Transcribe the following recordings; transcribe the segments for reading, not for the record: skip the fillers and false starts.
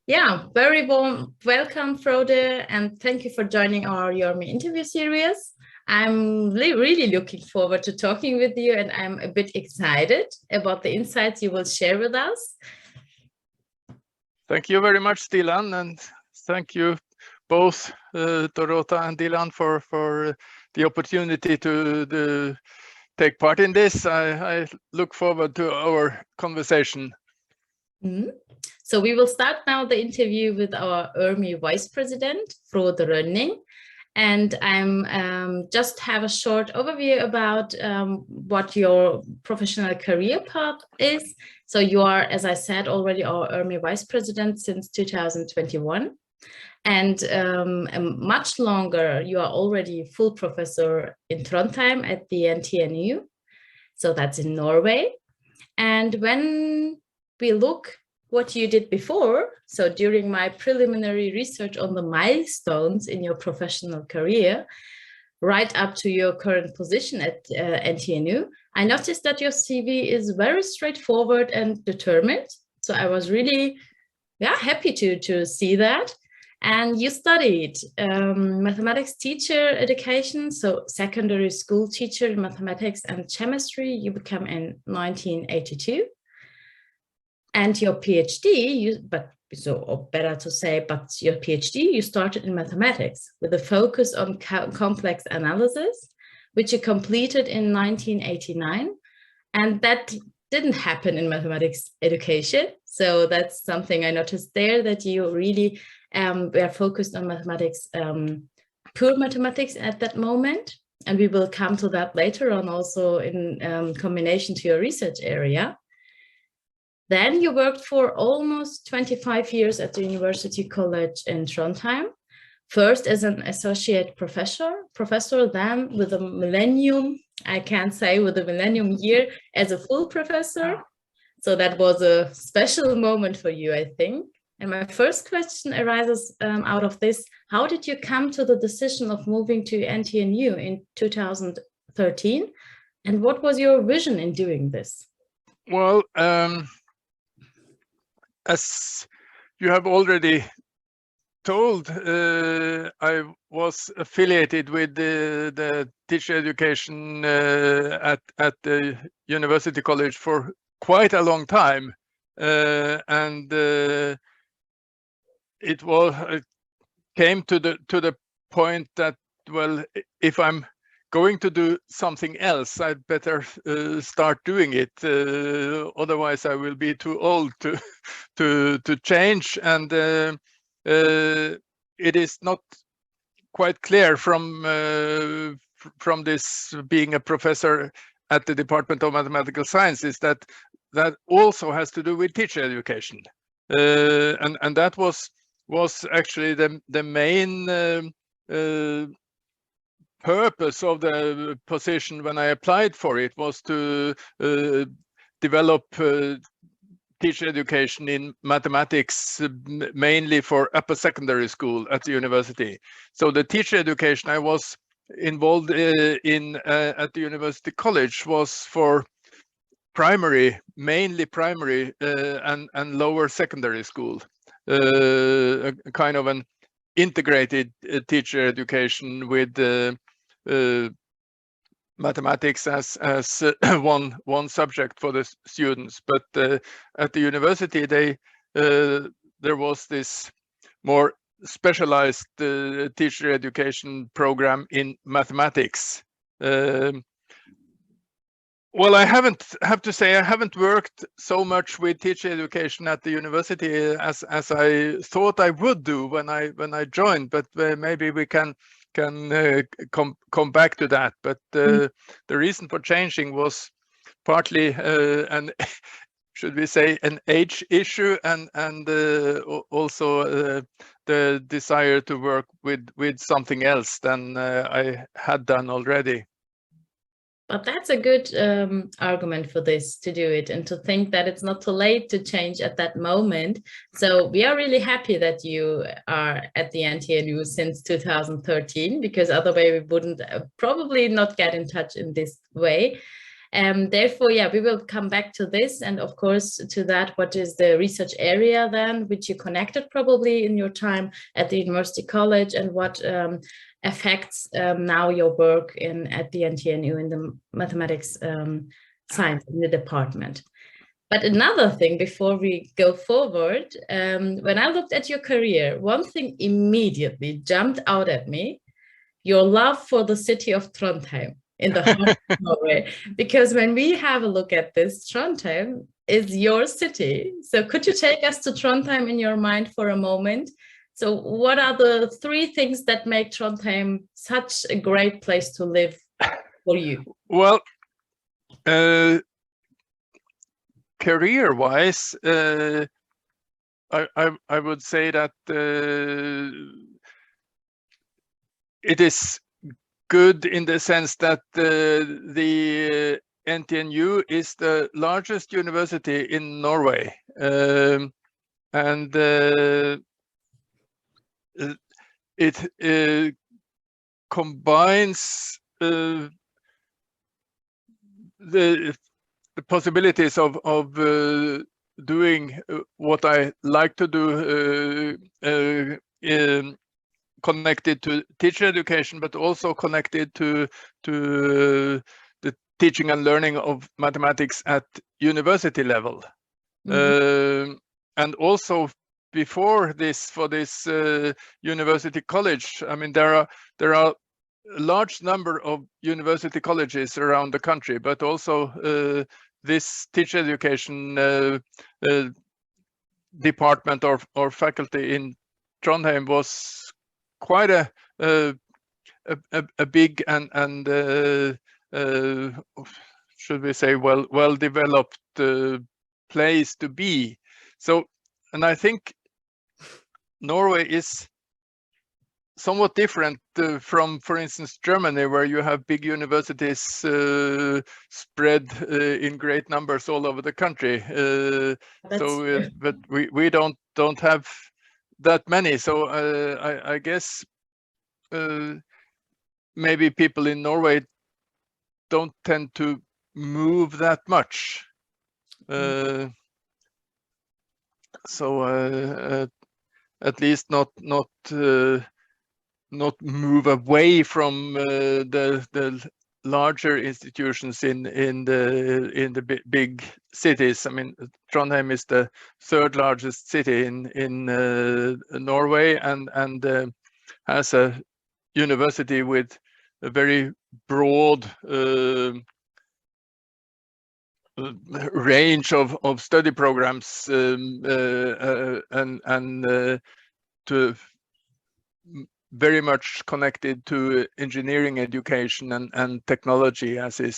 Yeah, very warm welcome, Frode, and thank you for joining our YERME interview series. I'm really looking forward to talking with you, and I'm a bit excited about the insights you will share with us. Thank you very much, Dilan, and thank you both, Dorota and Dilan, for the opportunity to take part in this. I look forward to our conversation. So we will start now the interview with our ERME Vice President, Frode Rønning. And I'm just have a short overview about what your professional career path is. So you are, as I said, already our ERME Vice President since 2021. And much longer, you are already full professor in Trondheim at the NTNU. So that's in Norway. And when we look what you did before, so during my preliminary research on the milestones in your professional career, right up to your current position at NTNU, I noticed that your CV is very straightforward and determined. So I was really happy to see that. And you studied mathematics teacher education, so secondary school teacher in mathematics and chemistry. You became in 1982. And your PhD, your PhD, you started in mathematics with a focus on complex analysis, which you completed in 1989. And that didn't happen in mathematics education. So that's something I noticed there, that you really were focused on mathematics, pure mathematics at that moment. And we will come to that later on also in combination to your research area. Then you worked for almost 25 years at the University College in Trondheim, first as an associate professor, then with a millennium, I can't say with a millennium year as a full professor. So that was a special moment for you, I think. And my first question arises out of this. How did you come to the decision of moving to NTNU in 2013? And what was your vision in doing this? Well, as you have already told, I was affiliated with the teacher education at the University College for quite a long time, and it came to the point that, well, if I'm going to do something else, I'd better start doing it. Otherwise, I will be too old to change. And it is not quite clear from this being a professor at the Department of Mathematical Sciences that also has to do with teacher education, and that was actually the main purpose of the position when I applied for it, was to develop teacher education in mathematics, mainly for upper secondary school at the university. So the teacher education I was involved in at the University College was for mainly primary and lower secondary school, a kind of an integrated teacher education with mathematics as one subject for the students. But at the university, there was this more specialized teacher education program in mathematics. Well, I have to say I haven't worked so much with teacher education at the university as I thought I would do when I joined. But maybe we can come back to that. But the reason for changing was partly should we say an age issue, and also the desire to work with something else than I had done already. But that's a good argument for this, to do it, and to think that it's not too late to change at that moment. So we are really happy that you are at the NTNU since 2013, because otherwise we wouldn't probably not get in touch in this way. Therefore, yeah, we will come back to this, and of course to that, what is the research area then, which you connected probably in your time at the University College, and what affects now your work at the NTNU in the mathematics science in the department. But another thing before we go forward, when I looked at your career, one thing immediately jumped out at me: your love for the city of Trondheim in the heart of Norway. Because when we have a look at this, Trondheim is your city. So could you take us to Trondheim in your mind for a moment? So what are the 3 things that make Trondheim such a great place to live for you? Well, career-wise, I would say that it is good in the sense that the NTNU is the largest university in Norway, and it combines the possibilities of doing what I like to do, connected to teacher education, but also connected to the teaching and learning of mathematics at university level. And also before this, for this university college, I mean, there are a large number of university colleges around the country, but also this teacher education department or faculty in Trondheim was quite a big and should we say well developed place to be. So, and I think Norway is somewhat different from, for instance, Germany, where you have big universities spread in great numbers all over the country. But we don't have that many. So I guess maybe people in Norway don't tend to move that much. So at least not move away from the larger institutions in the big cities. I mean, Trondheim is the 3rd largest city in Norway, and has a university with a very broad range of study programs, and to very much connected to engineering education and technology, as is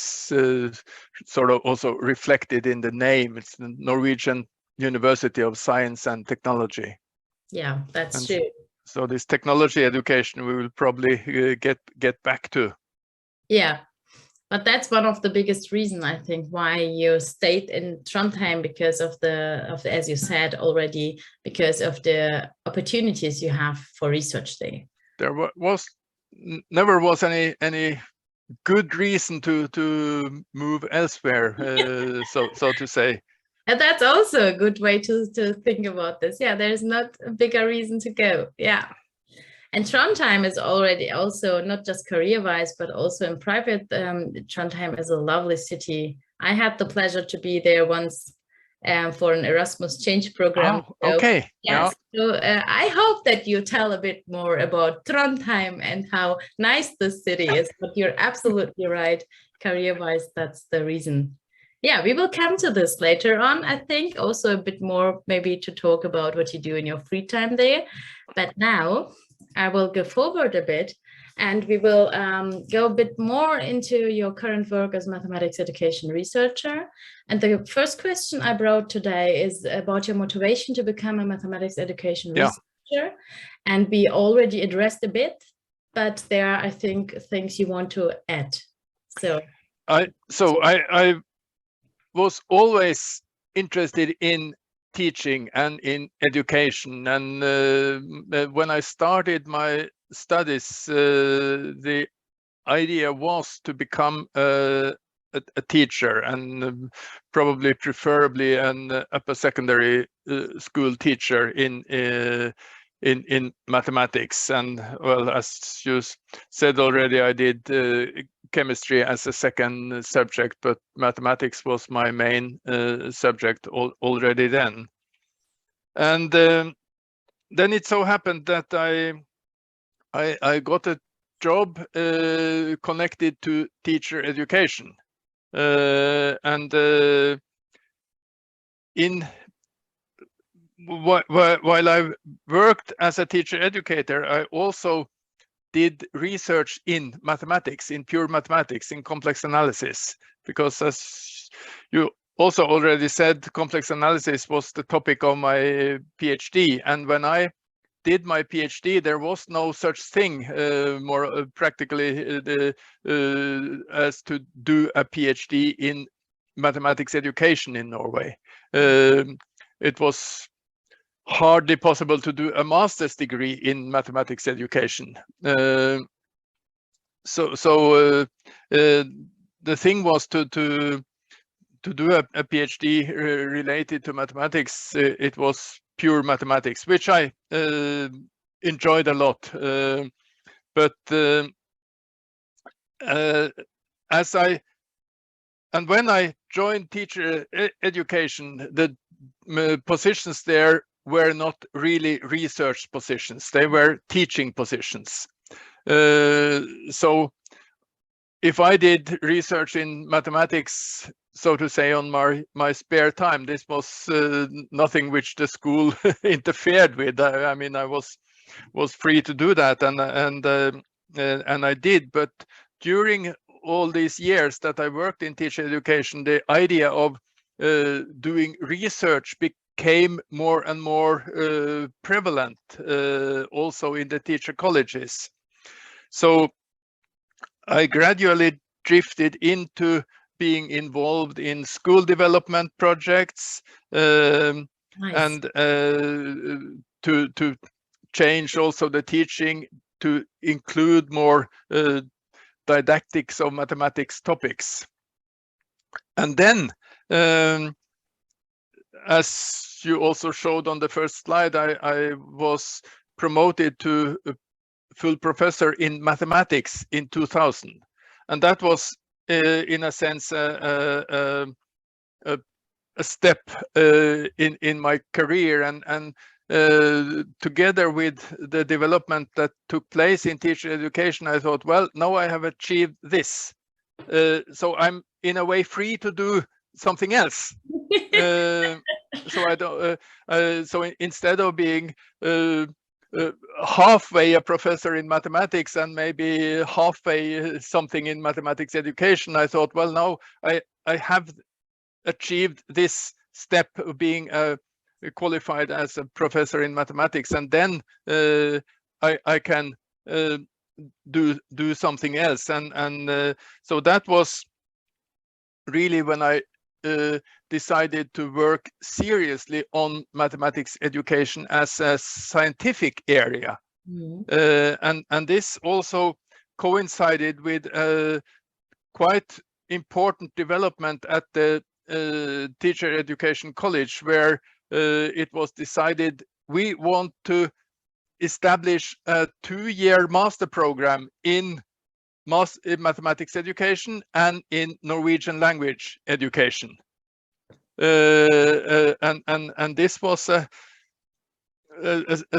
sort of also reflected in the name. It's the Norwegian University of Science and Technology. Yeah, that's true. So this technology education we will probably get back to. Yeah, but that's one of the biggest reasons, I think, why you stayed in Trondheim, because of the as you said already, because of the opportunities you have for research there. There never was any good reason to move elsewhere, so to say. And that's also a good way to think about this. Yeah, there's not a bigger reason to go. Yeah. And Trondheim is already also not just career-wise, but also in private. Trondheim is a lovely city. I had the pleasure to be there once for an Erasmus Change program. Oh, okay. Yes. Yeah. So I hope that you tell a bit more about Trondheim and how nice the city is. But you're absolutely right. Career-wise, that's the reason. Yeah, we will come to this later on, I think, also a bit more maybe to talk about what you do in your free time there. But now I will go forward a bit, and we will go a bit more into your current work as mathematics education researcher. And the first question I brought today is about your motivation to become a mathematics education researcher. And we already addressed a bit, but there are, I think, things you want to add. So I was always interested in teaching and in education, and when I started my studies, the idea was to become a a teacher, and probably preferably an upper secondary school teacher in mathematics. And well, as you said already, I did chemistry as a second subject, but mathematics was my main subject already then. And then it so happened that I got a job connected to teacher education, and while I worked as a teacher educator, I also did research in mathematics, in pure mathematics, in complex analysis, because as you also already said, complex analysis was the topic of my PhD. And when I did my PhD, there was no such thing more practically as to do a PhD in mathematics education in Norway. It was hardly possible to do a master's degree in mathematics education. So the thing was to do a PhD related to mathematics. It was pure mathematics, which I enjoyed a lot. When I joined teacher education, the positions there were not really research positions. They were teaching positions. So if I did research in mathematics, so to say, on my spare time, this was nothing which the school interfered with. I mean, I was free to do that, and I did. But during all these years that I worked in teacher education, the idea of doing research became more and more prevalent, also in the teacher colleges. So I gradually drifted into being involved in school development projects, nice. And to change also the teaching to include more didactics of mathematics topics. And then, as you also showed on the first slide, I was promoted to a full professor in mathematics in 2000. And that was, in a sense, a step in my career, and together with the development that took place in teacher education, I thought, well, now I have achieved this, so I'm in a way free to do something else. So I don't. So instead of being halfway a professor in mathematics and maybe halfway something in mathematics education, I thought, well, now I have achieved this step of being qualified as a professor in mathematics, and then I can do something else, and so that was really when I decided to work seriously on mathematics education as a scientific area. Mm-hmm. And this also coincided with a quite important development at the teacher education college, where it was decided we want to establish a 2-year master program in mathematics education and in Norwegian language education. And this was a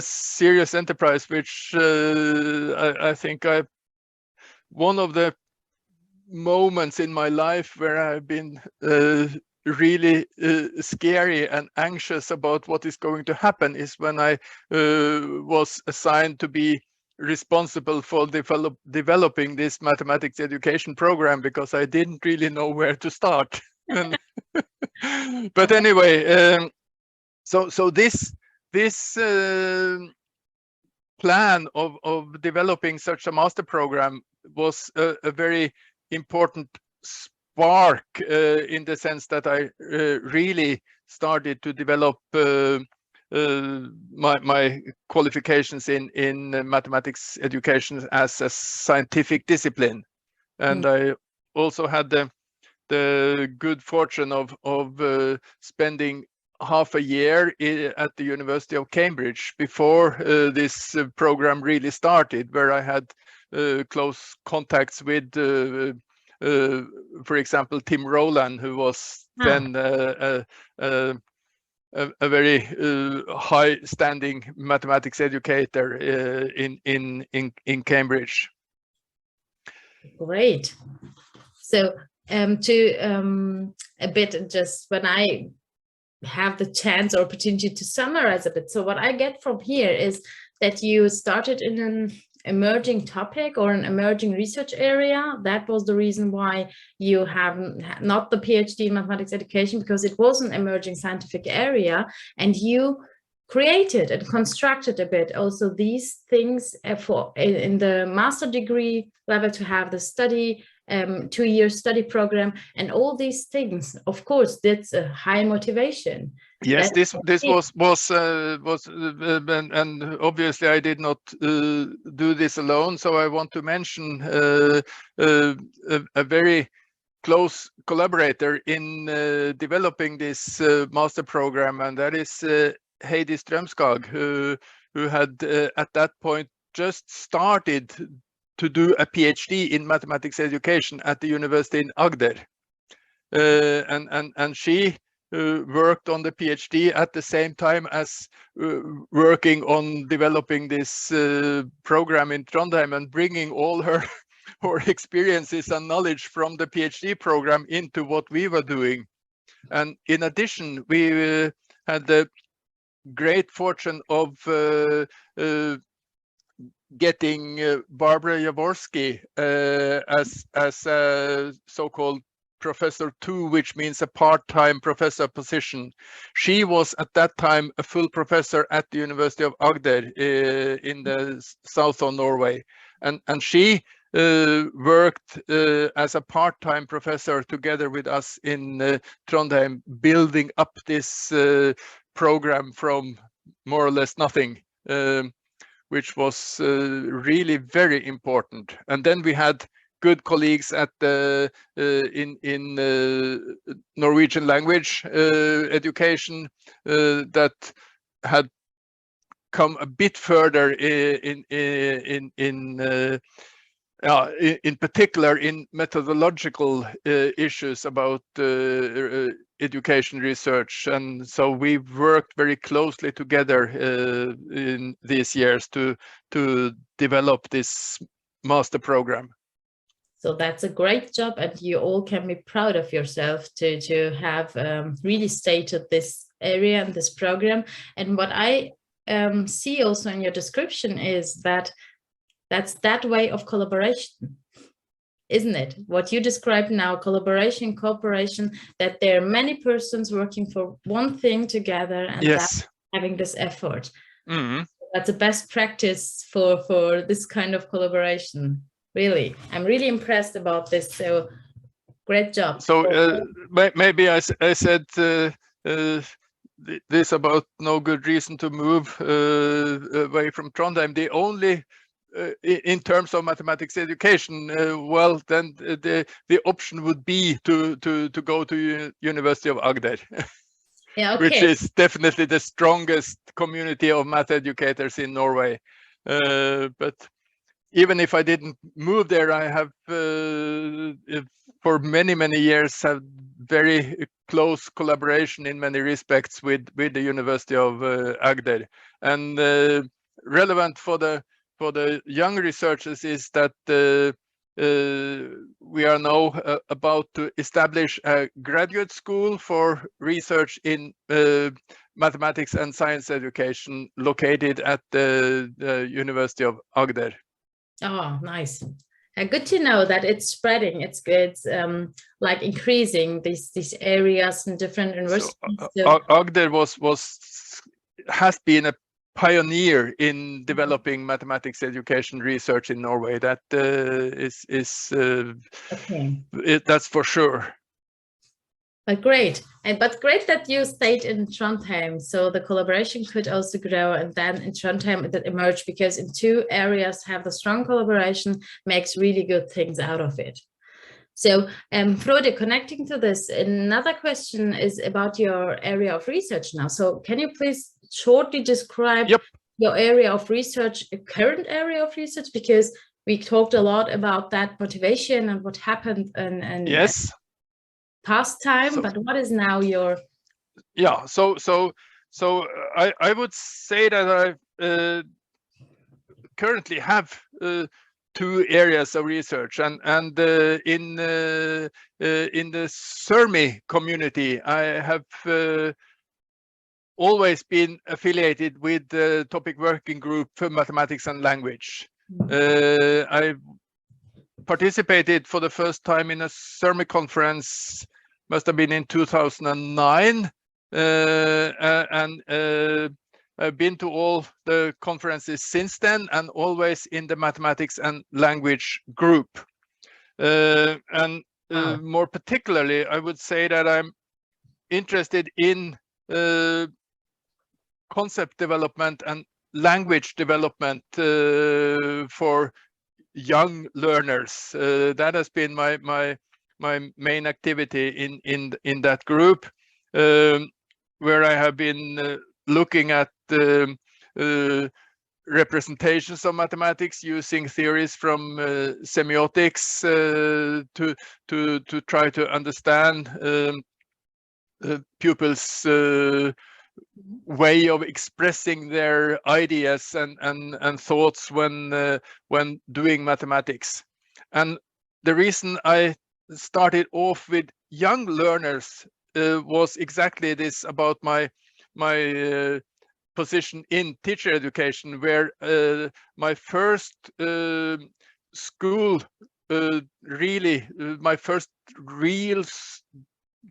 serious enterprise, which I think one of the moments in my life where I've been really scary and anxious about what is going to happen is when I was assigned to be responsible for developing this mathematics education program, because I didn't really know where to start. But anyway, so this plan of developing such a master program was a very important spark, in the sense that I really started to develop my qualifications in mathematics education as a scientific discipline. And I also had the the good fortune of spending half a year at the University of Cambridge before this program really started, where I had close contacts with, for example, Tim Rowland, who was then a very high-standing mathematics educator in Cambridge. Great. So a bit, just when I have the chance or opportunity to summarize a bit. So what I get from here is that you started in an emerging topic or an emerging research area. That was the reason why you have not the PhD in mathematics education, because it was an emerging scientific area, and you created and constructed a bit also these things for in the master degree level to have the study 2-year study program and all these things. Of course, that's a high motivation. Yes, this was and obviously I did not do this alone. So I want to mention a very close collaborator in developing this master program, and that is Heidi Strømskag, who had at that point just started to do a PhD in mathematics education at the university in Agder, and she worked on the PhD at the same time as working on developing this program in Trondheim and bringing all her experiences and knowledge from the PhD program into what we were doing. And in addition, we had the great fortune of getting Barbara Jaworski as a so-called Professor 2, which means a part-time professor position. She was at that time a full professor at the University of Agder in the south of Norway, and she worked as a part-time professor together with us in Trondheim, building up this program from more or less nothing, which was really very important. And then we had good colleagues at the in Norwegian language education that had come a bit further in particular in methodological issues about education research, and so we worked very closely together in these years to develop this master program. So that's a great job, and you all can be proud of yourself to have really stated this area and this program. And what I see also in your description is that that's that way of collaboration, isn't it? What you describe now, collaboration, cooperation, that there are many persons working for one thing together and yes, having this effort. Mm-hmm. That's a best practice for this kind of collaboration. Really, I'm really impressed about this. So great job. So maybe I said this about no good reason to move away from Trondheim. The only in terms of mathematics education, well, then the option would be to go to University of Agder, yeah, okay. Which is definitely the strongest community of math educators in Norway. But even if I didn't move there, I have for many years had very close collaboration in many respects with the University of Agder. And relevant for the young researchers is that we are now about to establish a graduate school for research in mathematics and science education located at the University of Agder. Oh, nice. Good to know that it's spreading. It's like increasing these areas in different universities. So, Agder has been a pioneer in developing mathematics education research in Norway. That okay. That's for sure. But great, but great that you stayed in Trondheim, so the collaboration could also grow, and then in Trondheim that emerged, because in two areas have the strong collaboration makes really good things out of it. So, Frode, connecting to this, another question is about your area of research now. So can you please shortly describe your area of research, a current area of research, because we talked a lot about that motivation and what happened and yes, past time, but what is now your... Yeah, so I would say that I currently have two areas of research, and in the YERME community, I have always been affiliated with the topic working group for mathematics and language. I participated for the first time in a YERME conference, must have been in 2009, and I've been to all the conferences since then, and always in the mathematics and language group. More particularly, I would say that I'm interested in concept development and language development for young learners. That has been my main activity in that group, where I have been looking at representations of mathematics using theories from semiotics to try to understand pupils' way of expressing their ideas and thoughts when doing mathematics. And the reason I started off with young learners was exactly this, about my position in teacher education, where my first school, my first real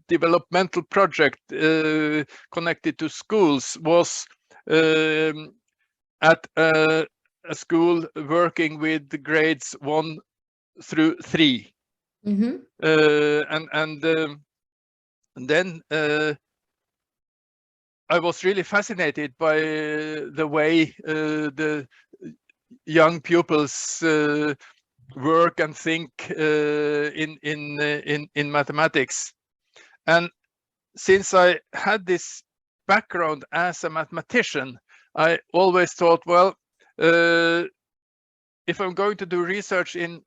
developmental project connected to schools was at a school working with the grades 1 through 3. Mm-hmm. And then I was really fascinated by the way the young pupils work and think in mathematics. And since I had this background as a mathematician, I always thought, well, if I'm going to do research in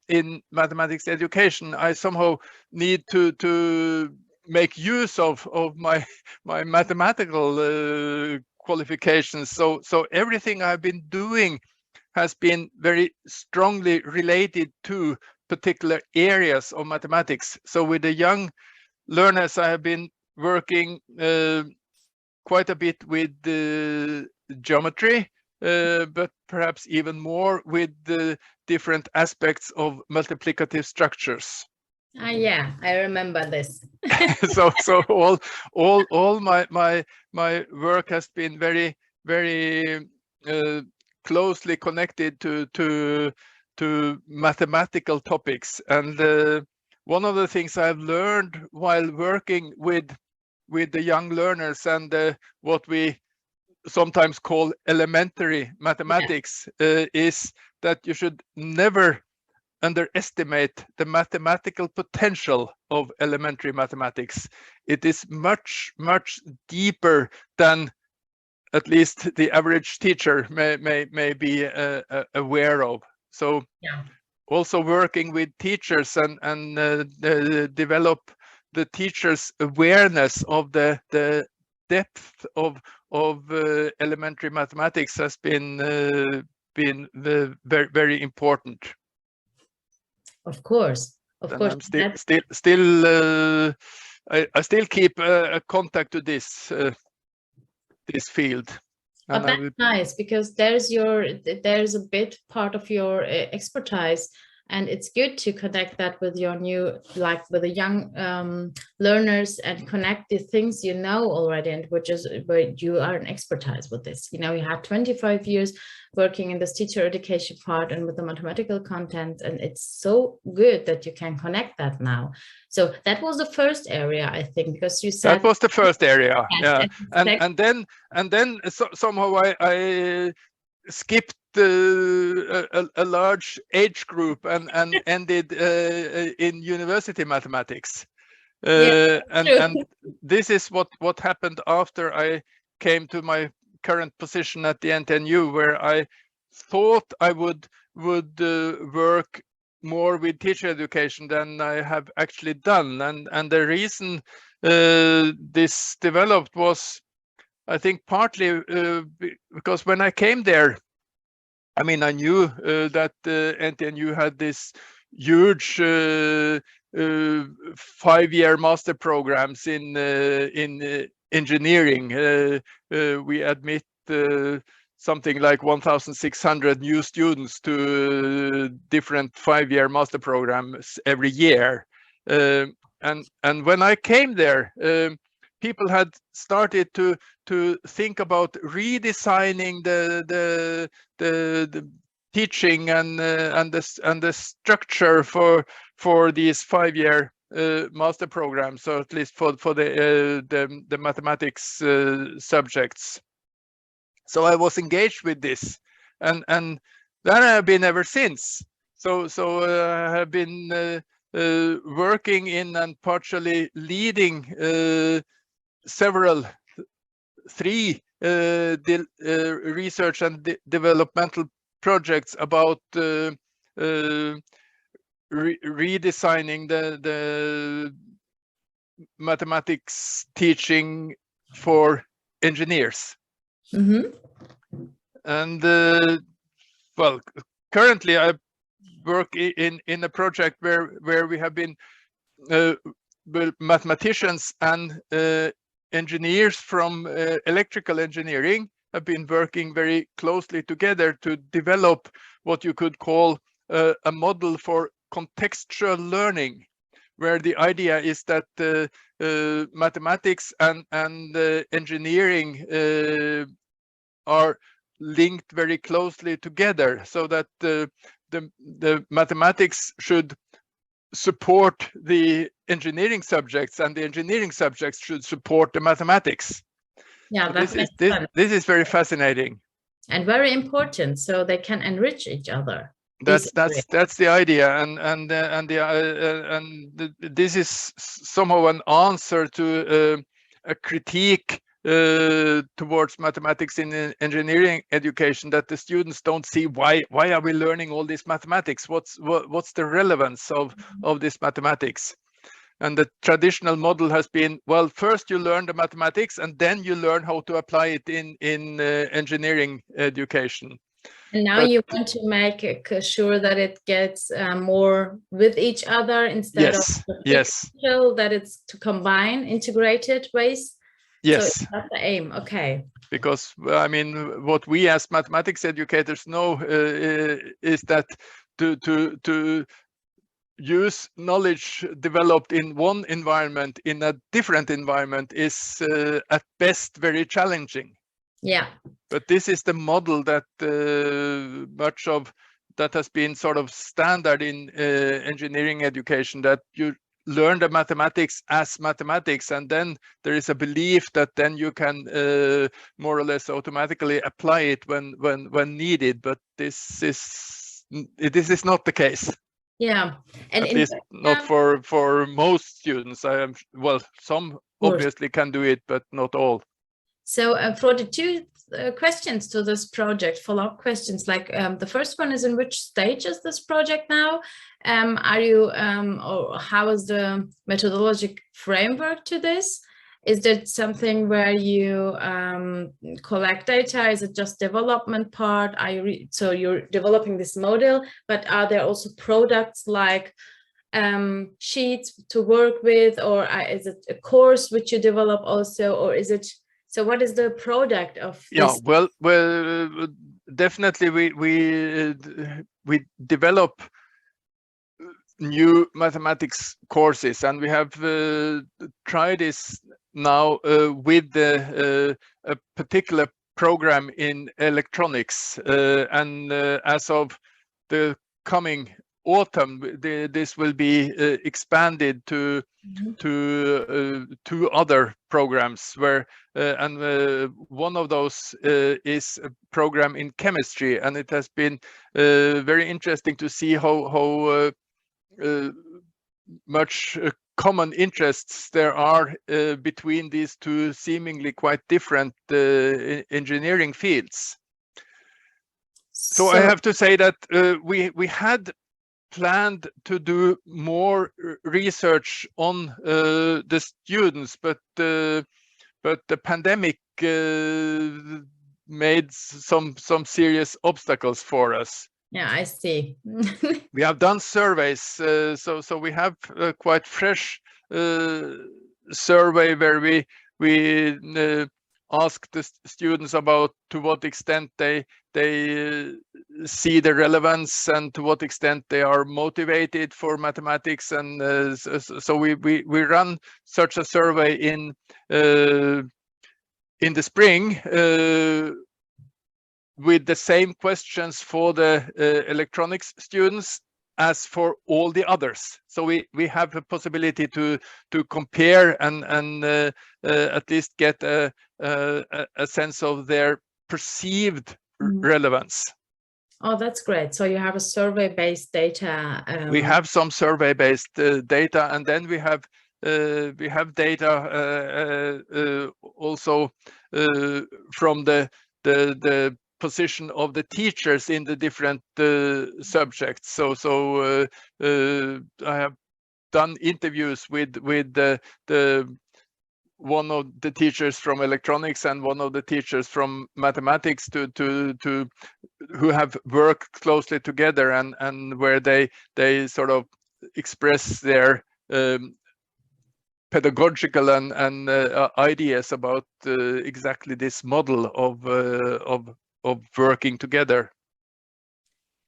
mathematics education, I somehow need to make use of my mathematical qualifications. So everything I've been doing has been very strongly related to particular areas of mathematics. So with the young learners, I have been working quite a bit with geometry, but perhaps even more with the different aspects of multiplicative structures. Yeah, I remember this. so all my work has been very closely connected to mathematical topics, and one of the things I've learned while working with the young learners and what we sometimes call elementary mathematics, is that you should never underestimate the mathematical potential of elementary mathematics. It is much deeper than at least the average teacher may be aware of. So also working with teachers and develop the teachers' awareness of the depth of elementary mathematics has been very important. Of course. I'm I still keep a contact to this field. But that's nice, because there's a bit part of your expertise, and it's good to connect that with your new, like with the young learners, and connect the things you know already, and where you are an expertise with this. You know, you have 25 years working in this teacher education part and with the mathematical content, and it's so good that you can connect that now. So that was the first area, I think, because you said that was the first area. Yes, yeah, and then somehow I skipped a large age group and ended in university mathematics. And this is what happened after I came to my current position at the NTNU, where I thought I would work more with teacher education than I have actually done. And the reason this developed was, I think, partly because when I came there, I mean, I knew that NTNU had this huge 5-year master programs in engineering. We admit something like 1,600 new students to different 5-year master programs every year. And when I came there, people had started to think about redesigning the teaching and the structure for these 5-year master programs, or at least for the mathematics subjects. So I was engaged with this, and that I have been ever since. So I have been working in and partially leading three research and developmental projects about redesigning the mathematics teaching for engineers. Mm-hmm. And well, currently I work in a project where we have been mathematicians and engineers from electrical engineering have been working very closely together to develop what you could call a model for contextual learning, where the idea is that mathematics and engineering are linked very closely together, so that the mathematics should support the engineering subjects and the engineering subjects should support the mathematics. Yeah, so this is very fascinating and very important, so they can enrich each other. That's the idea, and this is somehow an answer to a critique towards mathematics in engineering education, that the students don't see why are we learning all this mathematics, what's the relevance of this mathematics. And the traditional model has been, well, first you learn the mathematics and then you learn how to apply it in engineering education. And now you want to make sure that it gets more with each other instead of that it's to combine integrated ways. Yes, so that's the aim. Okay. Because I mean, what we as mathematics educators know is that to use knowledge developed in one environment in a different environment is at best very challenging. Yeah. But this is the model that much of that has been sort of standard in engineering education, that you learn the mathematics as mathematics, and then there is a belief that then you can more or less automatically apply it when needed. But this is not the case. Yeah, and at least not for most students. Well, some obviously can do it, but not all. So Frode, two questions to this project, follow-up questions. Like the first one is, in which stage is this project now? Are you or how is the methodological framework to this? Is that something where you collect data? Is it just development part? So you're developing this model, but are there also products like sheets to work with, or is it a course which you develop also, or is it? So what is the product of this? Yeah, well, definitely we develop new mathematics courses, and we have tried this now with a particular program in electronics, and as of the coming autumn, this will be expanded to two other programs where one of those is a program in chemistry, and it has been very interesting to see how much common interests there are between these two seemingly quite different engineering fields. So I have to say that we had planned to do more research on the students, but the pandemic made some serious obstacles for us. Yeah, I see. We have done surveys, so we have a quite fresh survey where we ask the students about to what extent they see the relevance and to what extent they are motivated for mathematics, and so we run such a survey in the spring with the same questions for the electronics students as for all the others. So we have a possibility to compare and at least get a sense of their perceived relevance. Oh, that's great. So you have a survey-based data. We have some survey-based data, and then we have data also from the position of the teachers in the different subjects. So I have done interviews with one of the teachers from electronics and one of the teachers from mathematics who have worked closely together, and where they sort of express their pedagogical and ideas about exactly this model of working together.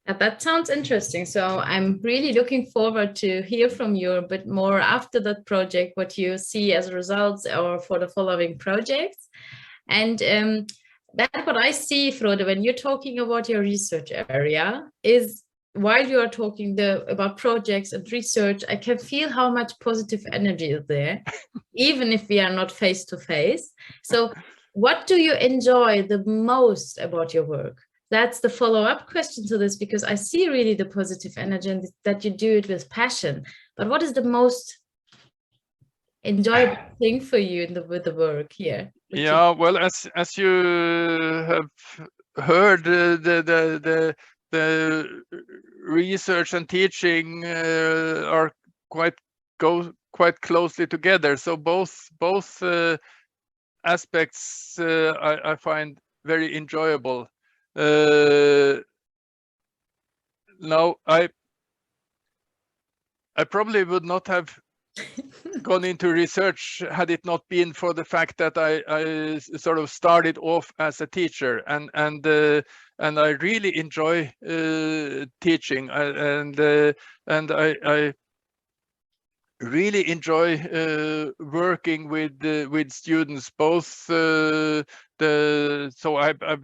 That sounds interesting. So I'm really looking forward to hear from you a bit more after that project, what you see as results or for the following projects. And that's what I see, Frode, when you're talking about your research area, is while you are talking about projects and research, I can feel how much positive energy is there, even if we are not face to face. So what do you enjoy the most about your work? That's the follow-up question to this, because I see really the positive energy and that you do it with passion. But what is the most enjoyable thing for you with the work here? Yeah, well, as you have heard, the research and teaching are go quite closely together. So both aspects I find very enjoyable. Now I probably would not have gone into research had it not been for the fact that I sort of started off as a teacher, and I really enjoy teaching, and I really enjoy working with students, both so I've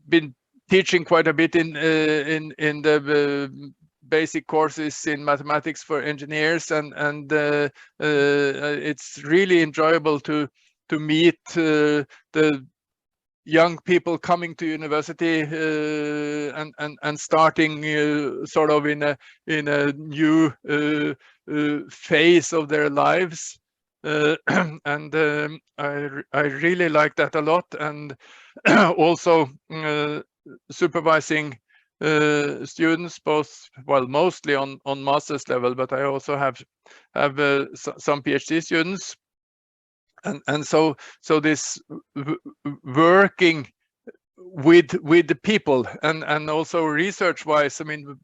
been teaching quite a bit in the basic courses in mathematics for engineers, and it's really enjoyable to meet the young people coming to university and starting sort of in a new phase of their lives, and I really like that a lot, and also supervising students, both, well, mostly on master's level, but I also have some PhD students, and so this working with the people and also research wise, I mean,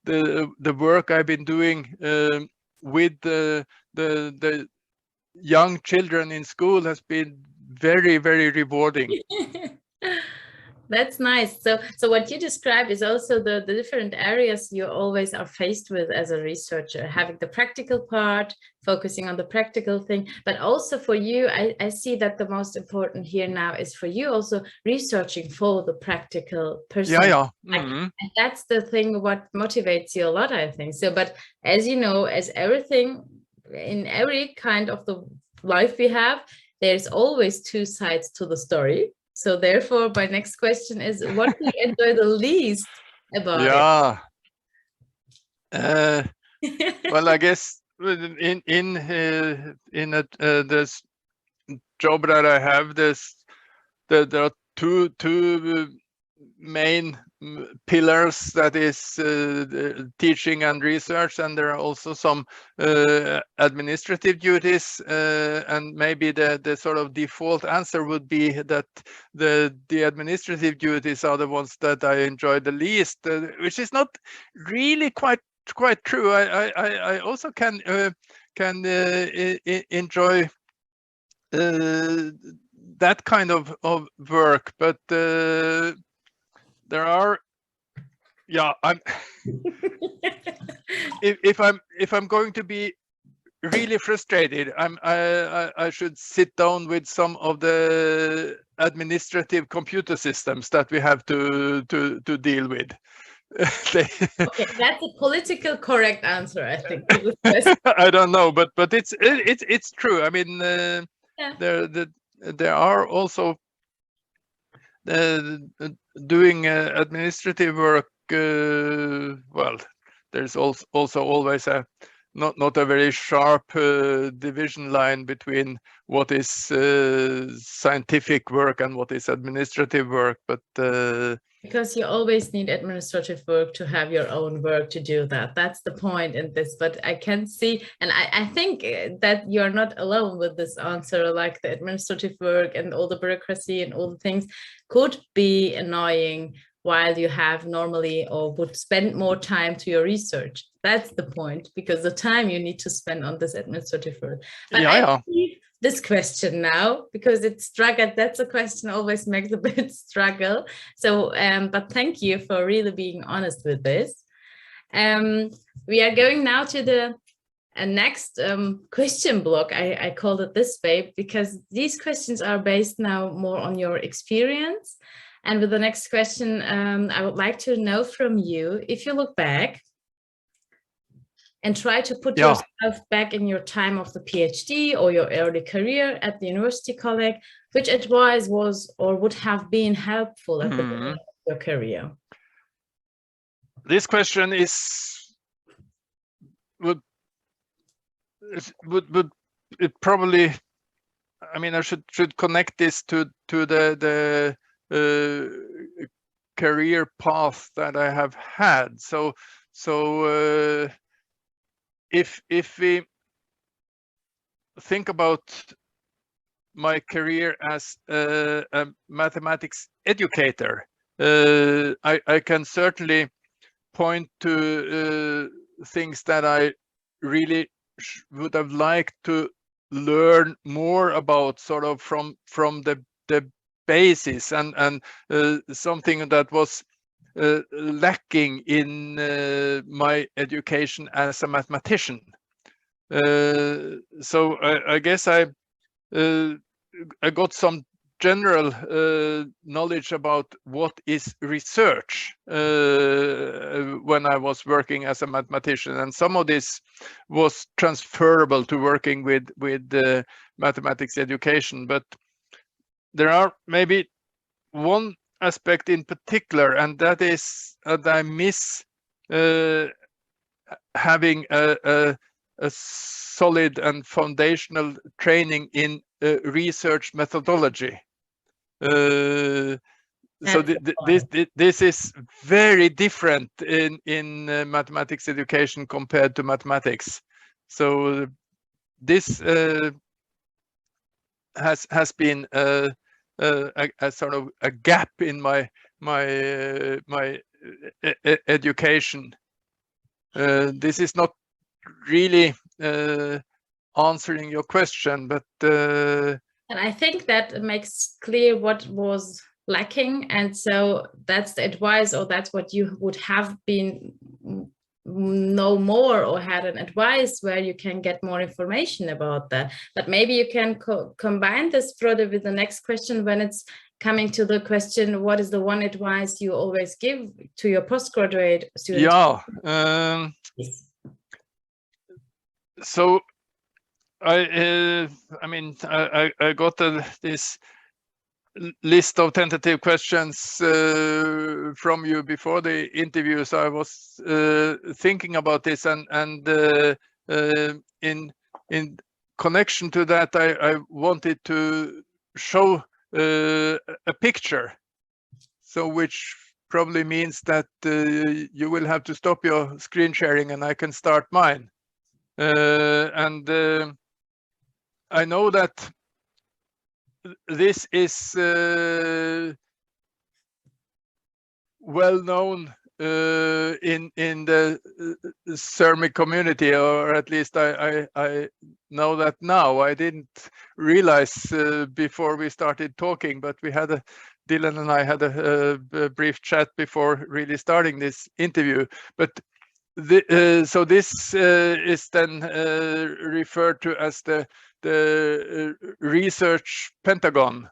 the work I've been doing with the young children in school has been very, very rewarding. That's nice. So what you describe is also the different areas you always are faced with as a researcher, having the practical part, focusing on the practical thing, but also for you, I see that the most important here now is for you also researching for the practical person. Yeah. And that's the thing what motivates you a lot, I think. So, but as you know, as everything, in every kind of the life we have, there's always two sides to the story. So therefore, my next question is, what do you enjoy the least about it? Well, I guess in this job that I have, there are two main pillars, that is teaching and research, and there are also some administrative duties, and maybe the sort of default answer would be that the administrative duties are the ones that I enjoy the least, which is not really quite true. I also can enjoy that kind of work, but there are, I'm if I'm going to be really frustrated, I should sit down with some of the administrative computer systems that we have to deal with. Okay, that's a political correct answer, I think. I don't know, but it's true. I mean, there are also doing administrative work. Well, there's also always a not a very sharp division line between what is scientific work and what is administrative work, but because you always need administrative work to have your own work to do that. That's the point in this. But I can see, and I think that you're not alone with this answer, like the administrative work and all the bureaucracy and all the things could be annoying while you have normally or would spend more time to your research. That's the point, because the time you need to spend on this administrative work. But I see this question now, because it's struggle. That's a question always makes a bit struggle. So, but thank you for really being honest with this. We are going now to the next question block. I called it this way because these questions are based now more on your experience. And with the next question, I would like to know from you, if you look back and try to put yourself back in your time of the PhD or your early career at the university college, which advice was or would have been helpful at the beginning of your career? This question would it probably, I mean, I should connect this to the career path that I have had. So if we think about my career as a mathematics educator, I can certainly point to things that I really would have liked to learn more about, sort of from the basis, and something that was lacking in my education as a mathematician. So I guess I got some general knowledge about what is research when I was working as a mathematician, and some of this was transferable to working with mathematics education. But there are maybe one aspect in particular, and that is that I miss having a solid and foundational training in research methodology. So this is very different in mathematics education compared to mathematics. So this has been a sort of a gap in my education. This is not really answering your question, but and I think that makes clear what was lacking, and so that's the advice, or that's what you would have been know more, or had an advice where you can get more information about that. But maybe you can combine this, Frode, with the next question when it's coming to the question, what is the one advice you always give to your postgraduate students? So I mean, I got this list of tentative questions from you before the interview, so I was thinking about this, and in connection to that, I wanted to show a picture, so which probably means that you will have to stop your screen sharing and I can start mine. I know that this is well known in the YERME community, or at least I know that now. I didn't realize before we started talking, but we had Dilan and I had a brief chat before really starting this interview. But so this is then referred to as the research pentagon.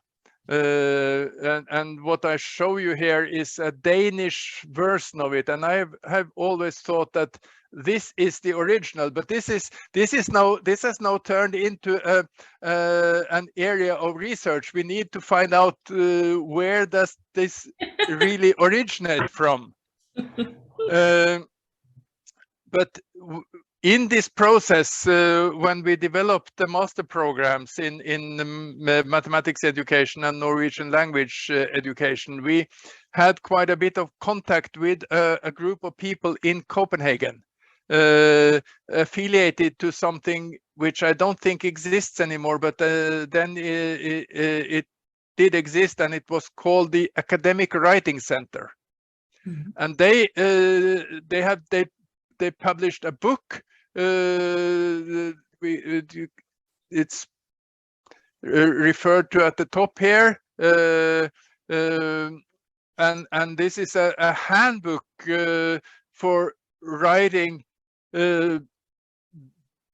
And what I show you here is a Danish version of it, and I have always thought that this is the original, but this has now turned into an area of research. We need to find out where does this really originate from. But in this process, when we developed the master programs in mathematics education and Norwegian language education, we had quite a bit of contact with a group of people in Copenhagen, affiliated to something which I don't think exists anymore, but then it did exist, and it was called the Academic Writing Center. Mm-hmm. And they published a book. It's referred to at the top here, and this is a handbook for writing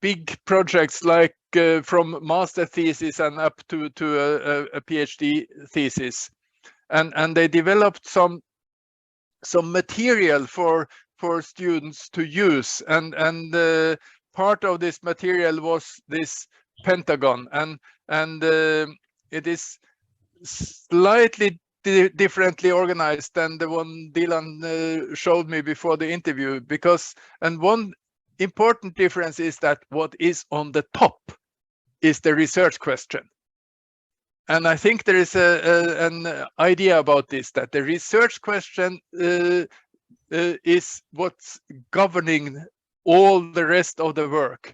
big projects, like from master thesis and up to a PhD thesis, and they developed some material for students to use, and part of this material was this pentagon, and it is slightly differently organized than the one Dilan showed me before the interview, because, and one important difference is that what is on the top is the research question. And I think there is an idea about this, that the research question is what's governing all the rest of the work,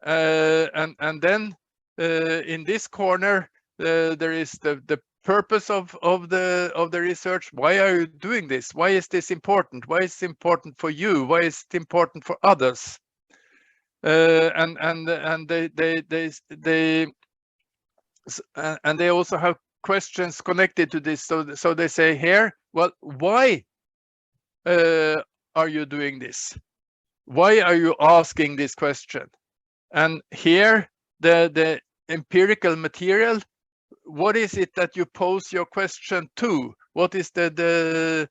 and then in this corner there is the purpose of the research. Why are you doing this? Why is this important? Why is it important for you? Why is it important for others? And they also have questions connected to this. So they say here, well, why are you doing this? Why are you asking this question? And here, the empirical material, what is it that you pose your question to? What is the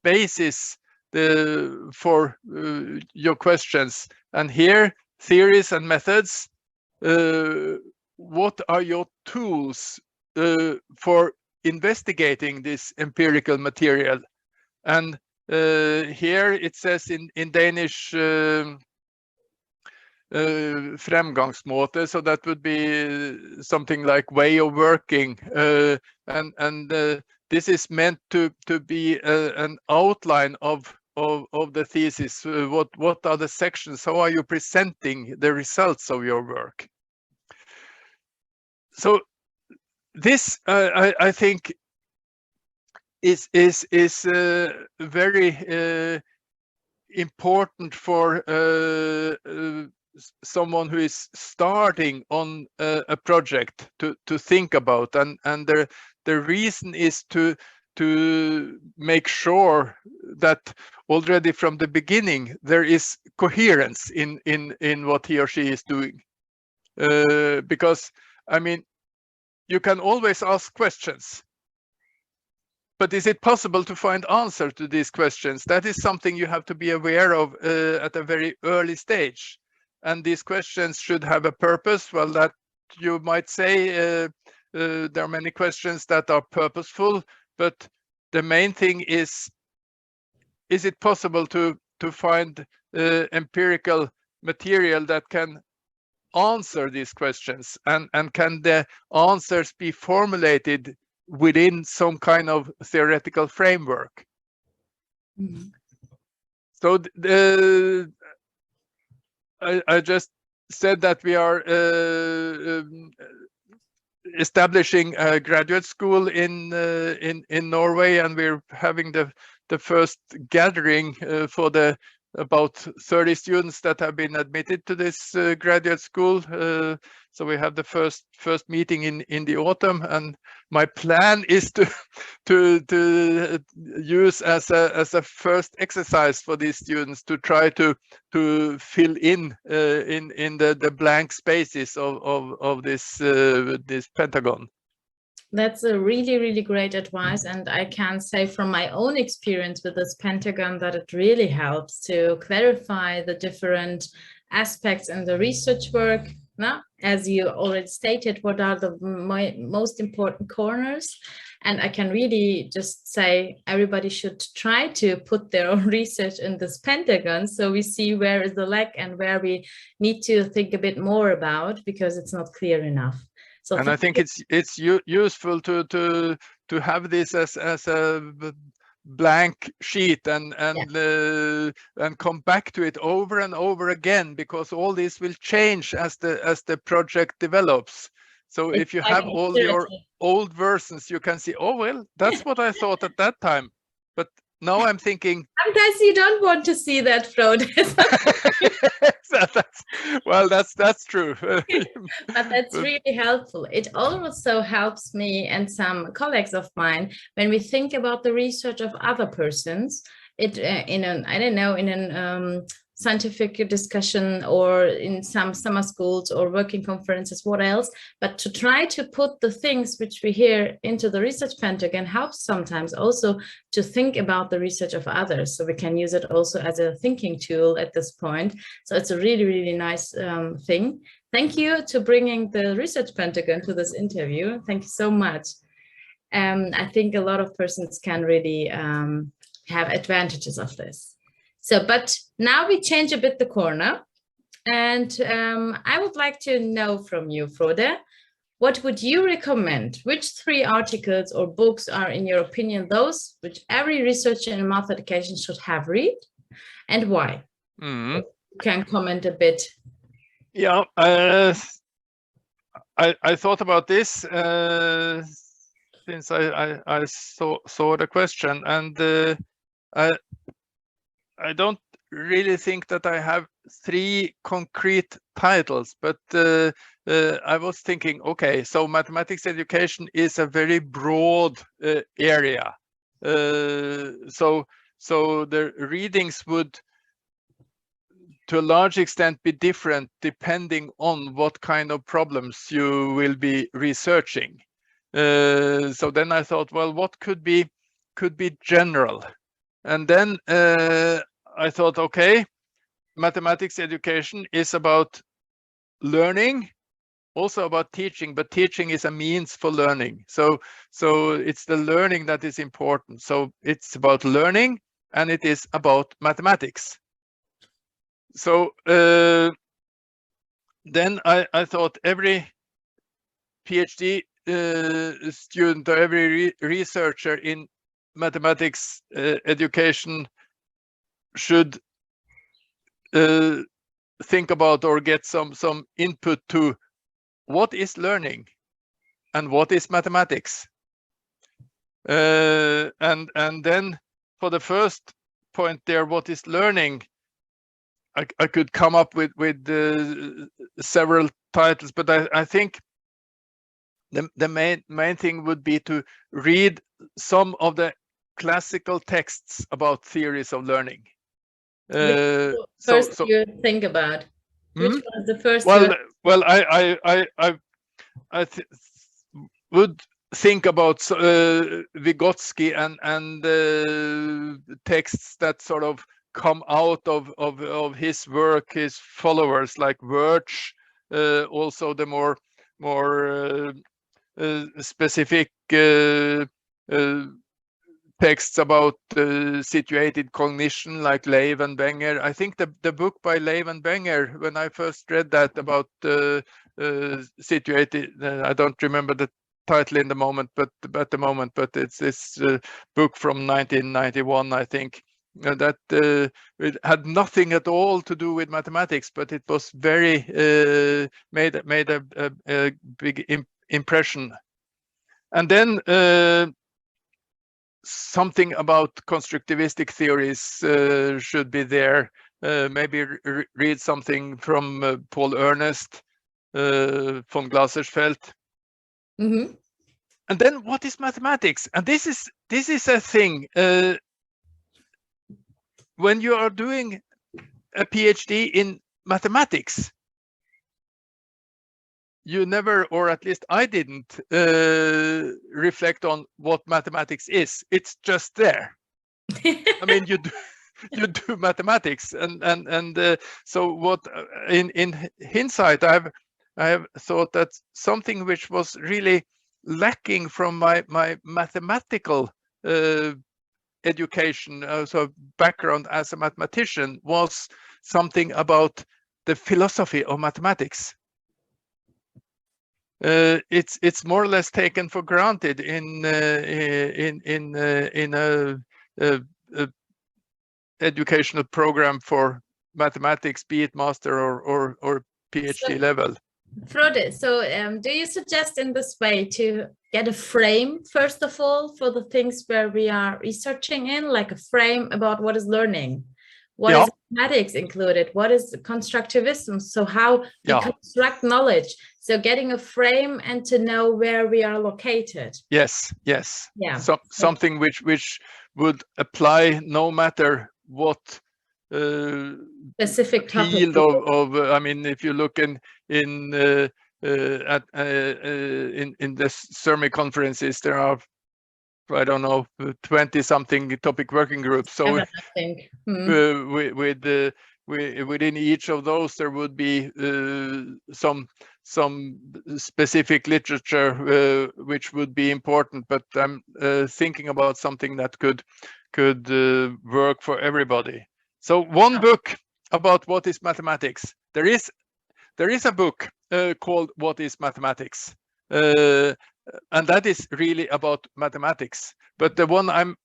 basis for your questions? And here, theories and methods. What are your tools for investigating this empirical material? And here it says in Danish, fremgangsmåte, so that would be something like way of working, and this is meant to be an outline of the thesis. What are the sections? How are you presenting the results of your work? So this I think is very important for someone who is starting on a project to think about, and the reason is to make sure that already from the beginning there is coherence in what he or she is doing, because I mean, you can always ask questions, but is it possible to find answer to these questions? That is something you have to be aware of at a very early stage. and these questions should have a purpose. Well, that you might say there are many questions that are purposeful, but the main thing is it possible to find empirical material that can answer these questions, and can the answers be formulated within some kind of theoretical framework? Mm-hmm. So I just said that we are establishing a graduate school in Norway, and we're having the first gathering for the about 30 students that have been admitted to this graduate school. So we have the first meeting in the autumn, and my plan is to use as a first exercise for these students to try to fill in the blank spaces of this pentagon. That's a really, really great advice. And I can say from my own experience with this pentagon that it really helps to clarify the different aspects in the research work. Now, as you already stated, what are the most important corners? And I can really just say everybody should try to put their own research in this pentagon, so we see where is the lack and where we need to think a bit more about, because it's not clear enough. So and I think it's useful to have this as a blank sheet and come back to it over and over again, because all this will change as the project develops. So if you have all your old versions, you can see, oh well, that's what I thought at that time, but now I'm thinking. Sometimes you don't want to see that, Frode. That's true. But that's really helpful. It also helps me and some colleagues of mine when we think about the research of other persons. It in an scientific discussion, or in some summer schools or working conferences, what else, but to try to put the things which we hear into the research pentagon helps sometimes also to think about the research of others. So we can use it also as a thinking tool at this point. So it's a really, really nice thing. Thank you to bringing the research pentagon to this interview. Thank you so much. I think a lot of persons can really have advantages of this. So, but now we change a bit the corner, and I would like to know from you, Frode, what would you recommend? Which 3 articles or books are, in your opinion, those which every researcher in math education should have read, and why? Mm-hmm. You can comment a bit. Yeah, I thought about this since I saw the question, and I don't really think that I have 3 concrete titles, but I was thinking, okay, so mathematics education is a very broad area. So the readings would, to a large extent, be different depending on what kind of problems you will be researching. So then I thought, well, what could be general? And then I thought, okay, mathematics education is about learning, also about teaching, but teaching is a means for learning. So it's the learning that is important. So it's about learning, and it is about mathematics. So then I thought every PhD student or every researcher in mathematics education should think about or get some input to what is learning and what is mathematics. And then for the first point there, what is learning, I could come up with several titles, but I think the main thing would be to read some of the classical texts about theories of learning. First, you think about which was the first? Well, I would think about Vygotsky and texts that sort of come out of his work, his followers like Wirch, also the more specific texts about situated cognition like Lev and Wenger. I think the book by Lev and Wenger, when I first read that about situated, I don't remember the title in the moment, but at the moment, but it's this book from 1991, I think, that it had nothing at all to do with mathematics, but it was very made a big impression. And then something about constructivistic theories should be there. Maybe read something from Paul Ernest, von Glasersfeld. Mm-hmm. And then what is mathematics? And this is a thing. When you are doing a PhD in mathematics, you never, or at least I didn't, reflect on what mathematics is. It's just there. I mean, you do mathematics, and so what? In hindsight, I have thought that something which was really lacking from my mathematical education, so background as a mathematician, was something about the philosophy of mathematics. It's more or less taken for granted in a educational program for mathematics, be it master or PhD level. Frode, so do you suggest in this way to get a frame, first of all, for the things where we are researching in, like a frame about what is learning? What is mathematics included? What is constructivism? So how we construct knowledge. So getting a frame and to know where we are located. Yes. Yeah. So something which would apply no matter what specific field of I mean, if you look in the YERME conferences, there are, I don't know, 20 something topic working groups. So within each of those there would be some specific literature which would be important, but I'm thinking about something that could work for everybody. So one book about what is mathematics. There is a book called What is Mathematics? And that is really about mathematics. But the one I'm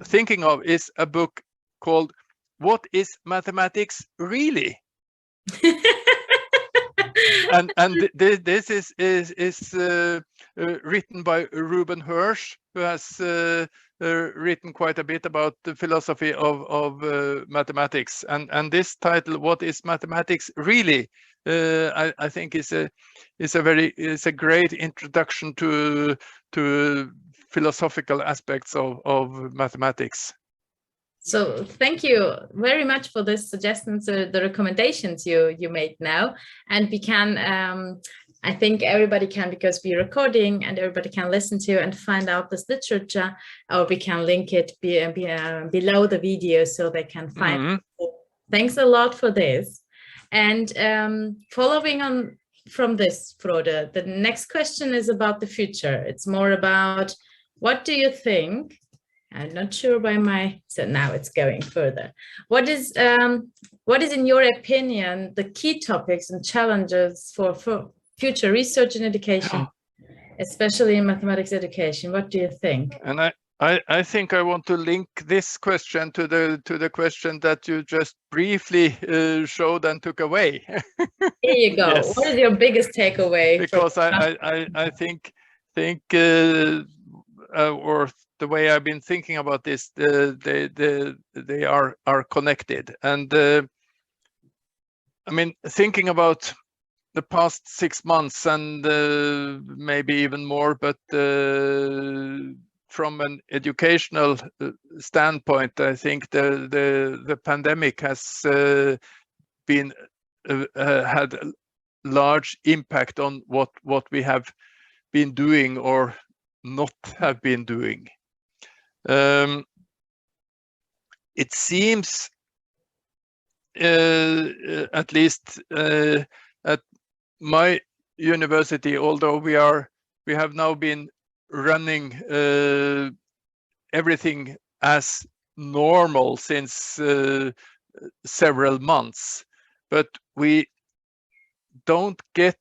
thinking of is a book called What is Mathematics Really? and this is written by Ruben Hirsch, who has written quite a bit about the philosophy of mathematics. And this title, What is Mathematics Really? I think is a great introduction to philosophical aspects of mathematics. So thank you very much for this suggestions, the recommendations you made now, and we can I think everybody can, because we're recording and everybody can listen to and find out this literature, or we can link it below the video so they can find it. Thanks a lot for this. And following on from this, Frode, the next question is about the future. It's more about, what do you think? I'm not sure by so now it's going further. What is in your opinion the key topics and challenges for future research and education, especially in mathematics education? What do you think? And I think I want to link this question to the question that you just briefly showed and took away. Here you go. Yes. What is your biggest takeaway? Because I think or the way I've been thinking about this, they are connected. And I mean, thinking about the past 6 months and maybe even more, but from an educational standpoint, I think the pandemic has been had a large impact on what we have been doing or not have been doing. It seems at least at my university, although we have now been running everything as normal since several months, but we don't get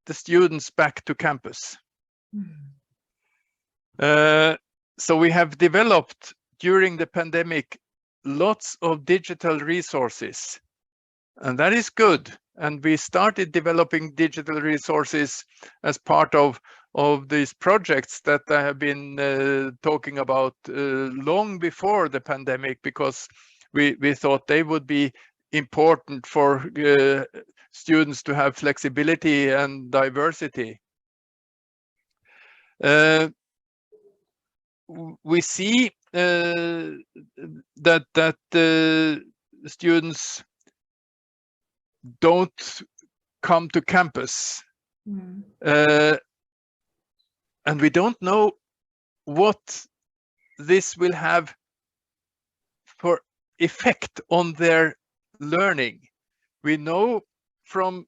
the students back to campus. So we have developed during the pandemic lots of digital resources, and that is good. And we started developing digital resources as part of these projects that I have been talking about long before the pandemic, because we thought they would be important for students to have flexibility and diversity. We see that students don't come to campus, and we don't know what this will have for effect on their learning. We know from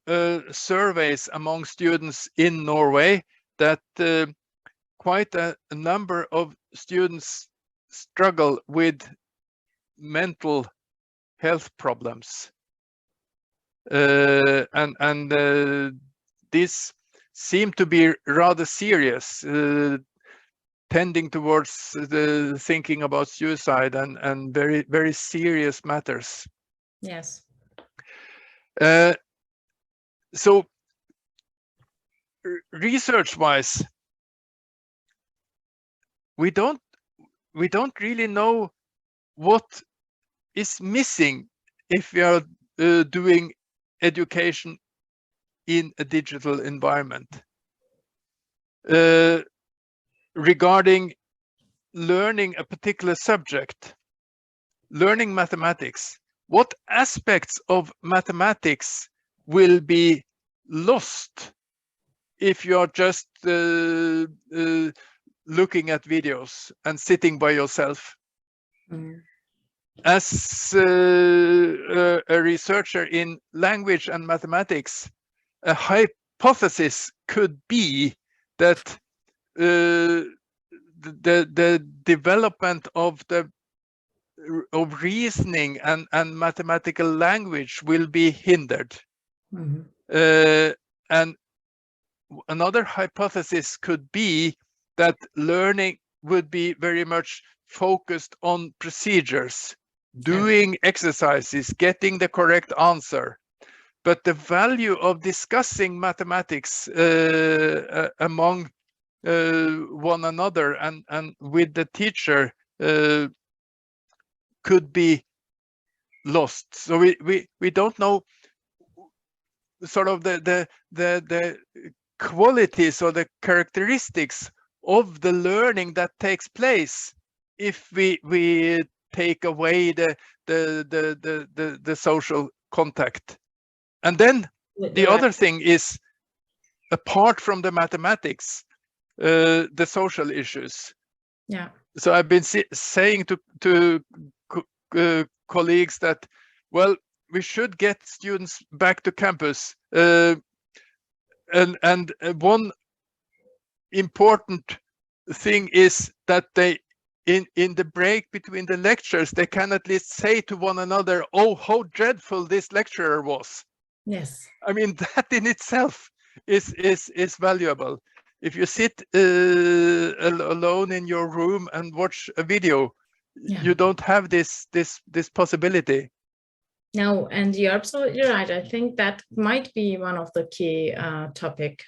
surveys among students in Norway that quite a number of students struggle with mental health problems. And these seem to be rather serious, tending towards the thinking about suicide and very, very serious matters. Yes. So research-wise, we don't really know what is missing if we are doing education in a digital environment. Regarding learning a particular subject, learning mathematics, what aspects of mathematics will be lost if you are just looking at videos and sitting by yourself? As a researcher in language and mathematics, a hypothesis could be that the development of reasoning and mathematical language will be hindered. And another hypothesis could be that learning would be very much focused on procedures, doing exercises, getting the correct answer. But the value of discussing mathematics among one another and with the teacher could be lost. So we don't know sort of the qualities or the characteristics of the learning that takes place if we take away the social contact. And then the other thing is, apart from the mathematics, the social issues. Yeah. So I've been saying to colleagues that, well, we should get students back to campus, and one important thing is that they in the break between the lectures, they can at least say to one another, oh, how dreadful this lecturer was. Yes. I mean, that in itself is valuable. If you sit alone in your room and watch a video, you don't have this possibility. No, and you're absolutely right. I think that might be one of the key topic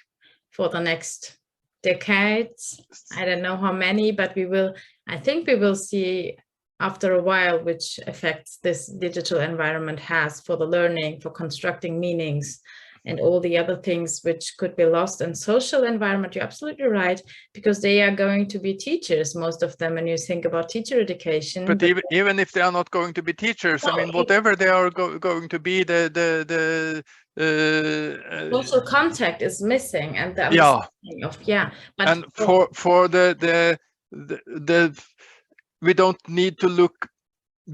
for the next decades. I don't know how many, but I think we will see after a while which effects this digital environment has for the learning, for constructing meanings, and all the other things which could be lost. And social environment, you're absolutely right, because they are going to be teachers, most of them, when you think about teacher education. But even if they are not going to be teachers, I mean, whatever they are going to be, the social contact is missing, and the understanding of But and for the we don't need to look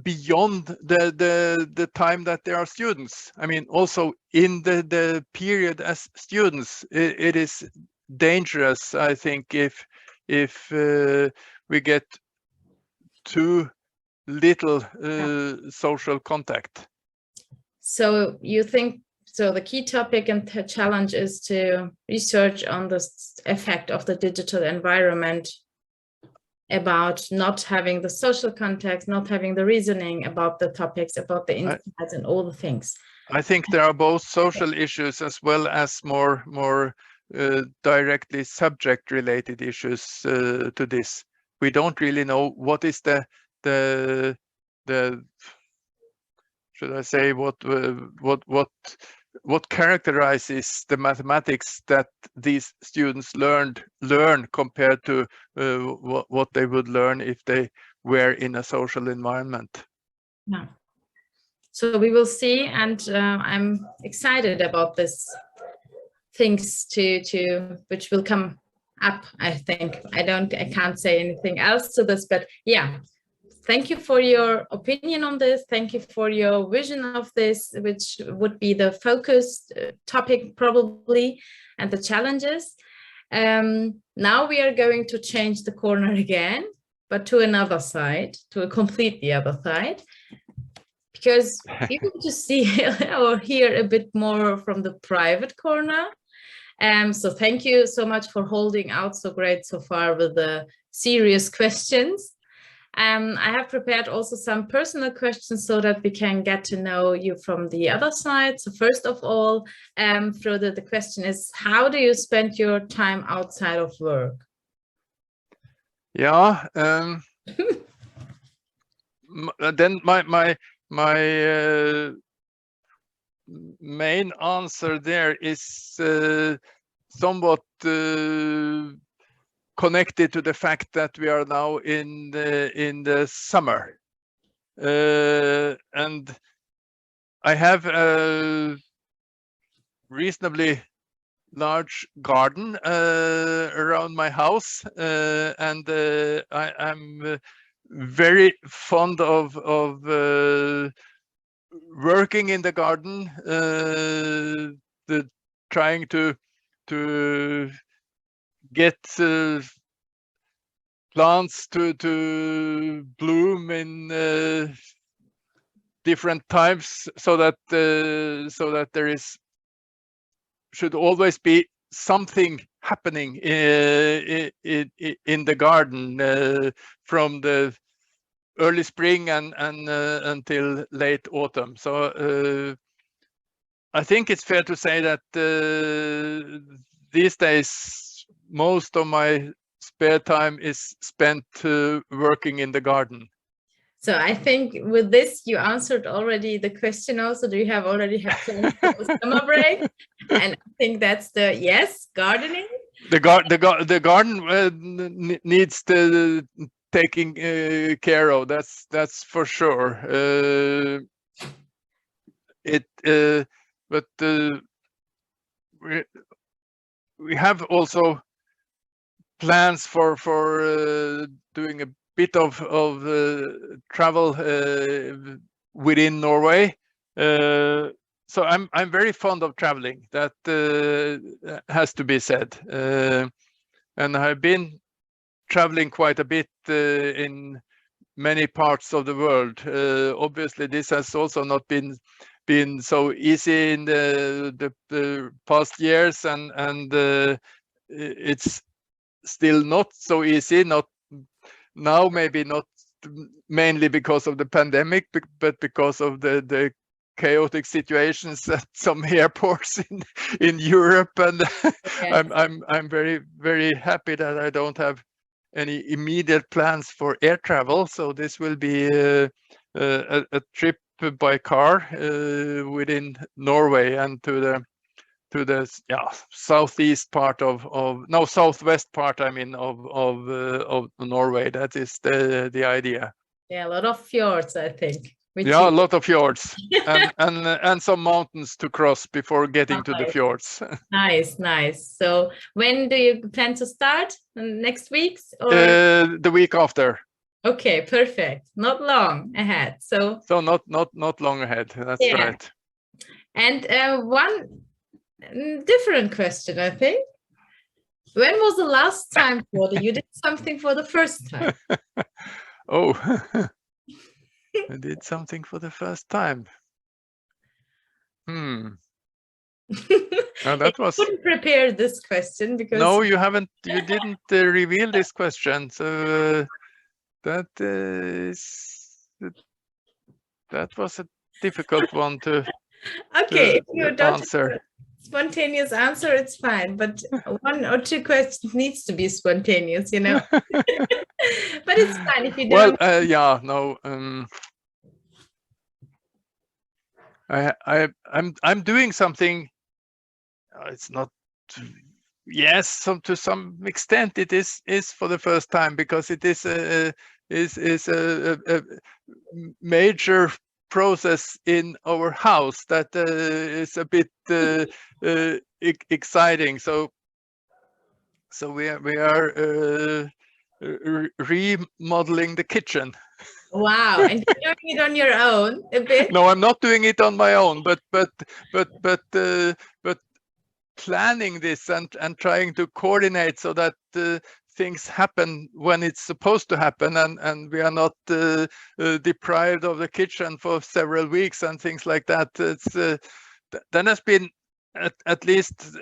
beyond the time that they are students. I mean, also in the period as students, it is dangerous, I think, if we get too little social contact. So you think, so the key topic and the challenge is to research on the effect of the digital environment, about not having the social context, not having the reasoning about the topics, about the insights and all the things. I think there are both social issues as well as more directly subject-related issues to this. We don't really know what is the should I say what characterizes the mathematics that these students learn compared to what they would learn if they were in a social environment. Yeah. So we will see, and I'm excited about this things to which will come up. I think I can't say anything else to this, but yeah. Thank you for your opinion on this. Thank you for your vision of this, which would be the focus topic probably, and the challenges. Now we are going to change the corner again, but to another side, to a completely other side, because we want to see or hear a bit more from the private corner. So thank you so much for holding out so great so far with the serious questions. I have prepared also some personal questions so that we can get to know you from the other side. So first of all, Frode, the question is, how do you spend your time outside of work? Yeah, then my main answer there is somewhat connected to the fact that we are now in the summer, and I have a reasonably large garden around my house, and I'm very fond of working in the garden, trying to get plants to bloom in different times, so that there should always be something happening in the garden from the early spring and until late autumn. So I think it's fair to say that these days most of my spare time is spent working in the garden. So I think with this you answered already the question also. Do you have already had plans for the summer break? And I think that's the yes, gardening. The garden needs to taking care of. That's for sure. But we have also plans for doing a bit of travel within Norway. So I'm very fond of traveling. That has to be said. And I've been traveling quite a bit in many parts of the world. Obviously, this has also not been so easy in the past years, and it's still not so easy. Not now, maybe not mainly because of the pandemic, but because of the chaotic situations at some airports in Europe. And yes. I'm very, very happy that I don't have any immediate plans for air travel. So this will be a trip by car within Norway and to the southeast part southwest part, I mean, of Norway. That is the idea. Yeah, a lot of fjords, I think. Yeah, a lot of fjords and some mountains to cross before getting to the fjords. Nice. So when do you plan to start? Next week? Or? The week after. Okay, perfect. Not long ahead. So not long ahead. That's yeah. right. And one different question, I think. When was the last time, Frode, you did something for the first time? Oh, I did something for the first time. No, that was. I couldn't prepare this question because. No, you haven't. You didn't reveal this question. So that was a difficult one to. Okay, if you don't answer. Spontaneous answer, it's fine, but one or two questions needs to be spontaneous, you know. But it's fine if you don't. Well, yeah, no. I'm doing something. It's not. Yes, to some extent it is for the first time, because it is a major process in our house that is a bit exciting. So we are remodeling the kitchen. Wow, and you're doing it on your own a bit? No, I'm not doing it on my own, but planning this and trying to coordinate so that things happen when it's supposed to happen, and we are not deprived of the kitchen for several weeks and things like that. It's that has been at least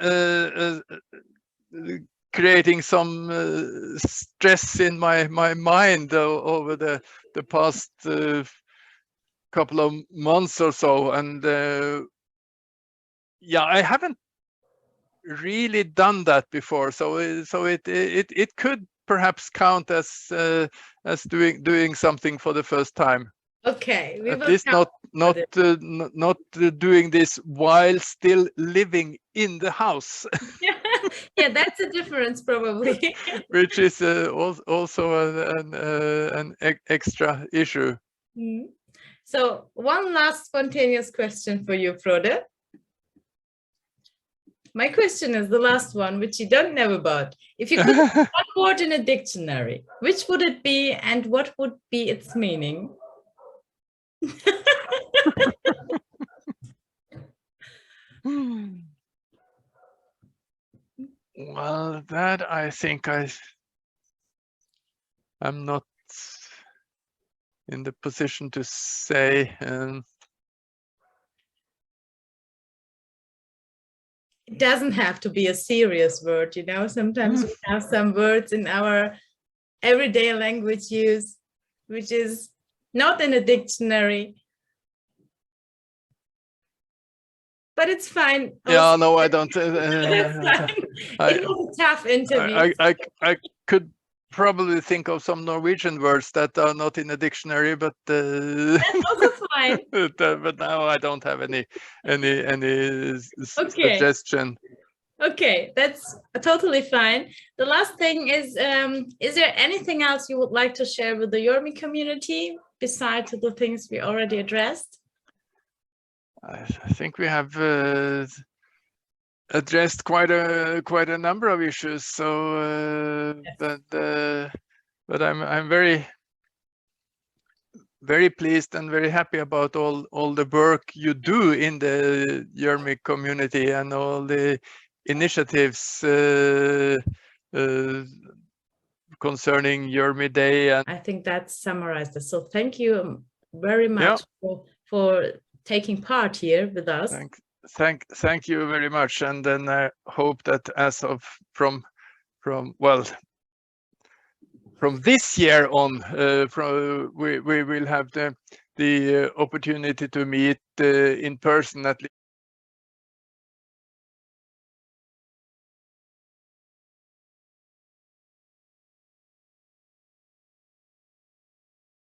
creating some stress in my mind over the past couple of months or so, and yeah, I haven't really done that before, so it could perhaps count as doing something for the first time. Okay, at least not doing this while still living in the house. Yeah, that's a difference probably. Which is also an extra issue. So one last spontaneous question for you, Frode. My question is the last one, which you don't know about. If you could put one word in a dictionary, which would it be, and what would be its meaning? Well, that I think I'm not in the position to say. It doesn't have to be a serious word, you know. Sometimes we have some words in our everyday language use, which is not in a dictionary. But it's fine. Yeah, no, I don't. It was a tough interview. I could probably think of some Norwegian words that are not in a dictionary, but that's also fine. But now I don't have any suggestion. Okay, that's totally fine. The last thing is there anything else you would like to share with the YERME community besides the things we already addressed? I think we have addressed quite a number of issues. So, yes. But I'm very pleased and very happy about all the work you do in the YERME community and all the initiatives concerning YERME Day. And I think that summarized it. So thank you very much for taking part here with us. Thank you very much. And then I hope that as of from this year on, we will have the opportunity to meet in person at least